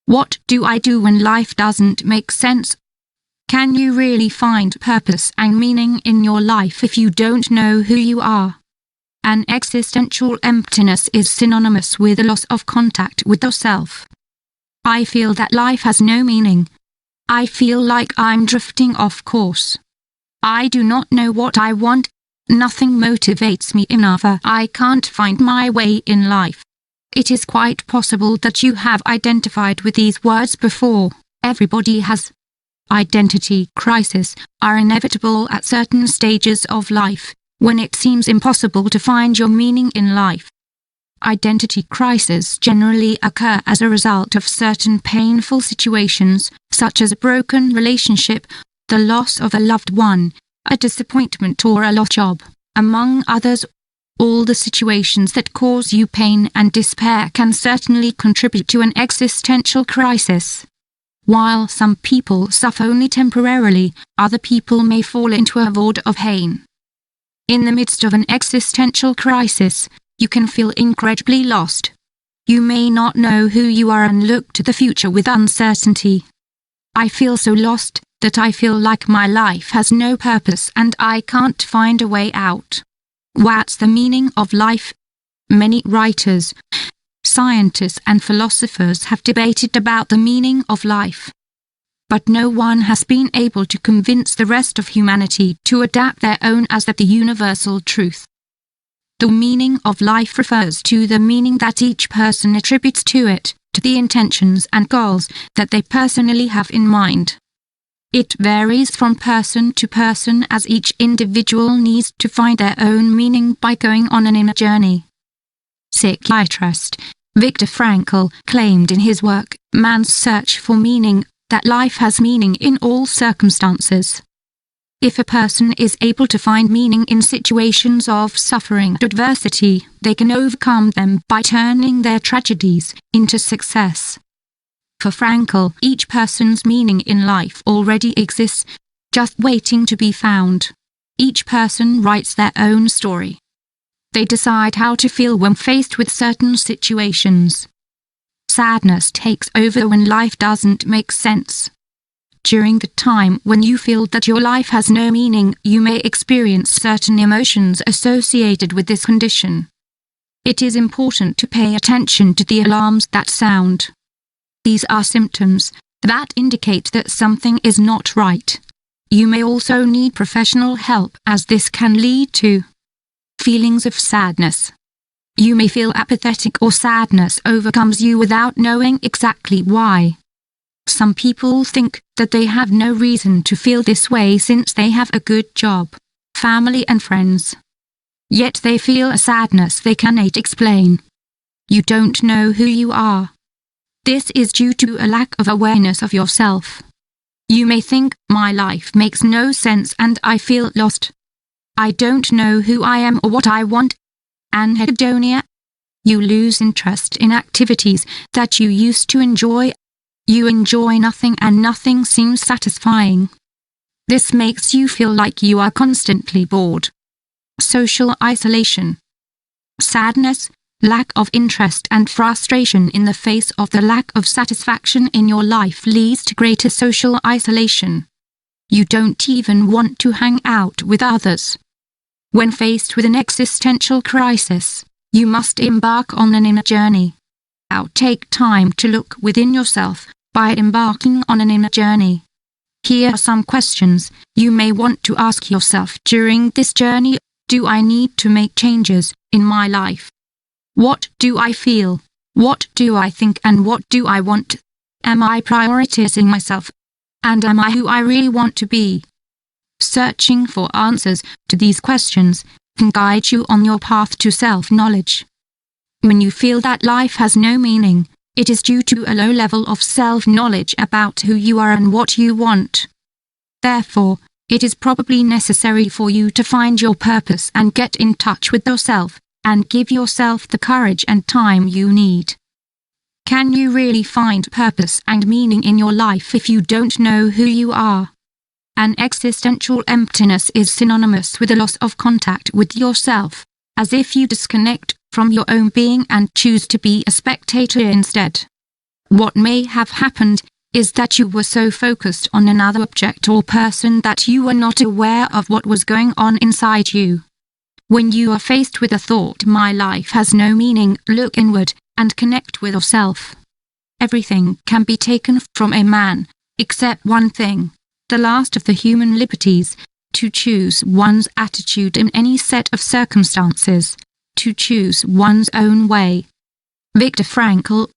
What do I do when life doesn't make sense? Can you really find purpose and meaning in your life if you don't know who you are? An existential emptiness is synonymous with a loss of contact with yourself. I feel that life has no meaning. I feel like I'm drifting off course. I do not know what I want. Nothing motivates me enough. I can't find my way in life. It is quite possible that you have identified with these words before. Everybody has. Identity crises are inevitable at certain stages of life, when it seems impossible to find your meaning in life. Identity crises generally occur as a result of certain painful situations, such as a broken relationship, the loss of a loved one, a disappointment or a lost job, among others. All the situations that cause you pain and despair can certainly contribute to an existential crisis. While some people suffer only temporarily, other people may fall into a void of pain. In the midst of an existential crisis, you can feel incredibly lost. You may not know who you are and look to the future with uncertainty. I feel so lost that I feel like my life has no purpose and I can't find a way out. What's the meaning of life? Many writers, scientists and philosophers have debated about the meaning of life. But no one has been able to convince the rest of humanity to adapt their own as the universal truth. The meaning of life refers to the meaning that each person attributes to it, to the intentions and goals that they personally have in mind. It varies from person to person as each individual needs to find their own meaning by going on an inner journey. Psychiatrist Viktor Frankl claimed in his work, Man's Search for Meaning, that life has meaning in all circumstances. If a person is able to find meaning in situations of suffering and adversity, they can overcome them by turning their tragedies into success. For Frankl, each person's meaning in life already exists, just waiting to be found. Each person writes their own story. They decide how to feel when faced with certain situations. Sadness takes over when life doesn't make sense. During the time when you feel that your life has no meaning, you may experience certain emotions associated with this condition. It is important to pay attention to the alarms that sound. These are symptoms that indicate that something is not right. You may also need professional help, as this can lead to feelings of sadness. You may feel apathetic or sadness overcomes you without knowing exactly why. Some people think that they have no reason to feel this way since they have a good job, family and friends. Yet they feel a sadness they cannot explain. You don't know who you are. This is due to a lack of awareness of yourself. You may think, my life makes no sense and I feel lost. I don't know who I am or what I want. Anhedonia. You lose interest in activities that you used to enjoy. You enjoy nothing and nothing seems satisfying. This makes you feel like you are constantly bored. Social isolation. Sadness, lack of interest and frustration in the face of the lack of satisfaction in your life leads to greater social isolation. You don't even want to hang out with others. When faced with an existential crisis, you must embark on an inner journey. Now take time to look within yourself by embarking on an inner journey. Here are some questions you may want to ask yourself during this journey. Do I need to make changes in my life? What do I feel? What do I think and what do I want? Am I prioritizing myself? And am I who I really want to be? Searching for answers to these questions can guide you on your path to self-knowledge. When you feel that life has no meaning, it is due to a low level of self-knowledge about who you are and what you want. Therefore, it is probably necessary for you to find your purpose and get in touch with yourself, and give yourself the courage and time you need. Can you really find purpose and meaning in your life if you don't know who you are? An existential emptiness is synonymous with a loss of contact with yourself, as if you disconnect from your own being and choose to be a spectator instead. What may have happened is that you were so focused on another object or person that you were not aware of what was going on inside you. When you are faced with a thought, "My life has no meaning," look inward and connect with yourself. Everything can be taken from a man, except one thing, the last of the human liberties, to choose one's attitude in any set of circumstances, to choose one's own way. Viktor Frankl.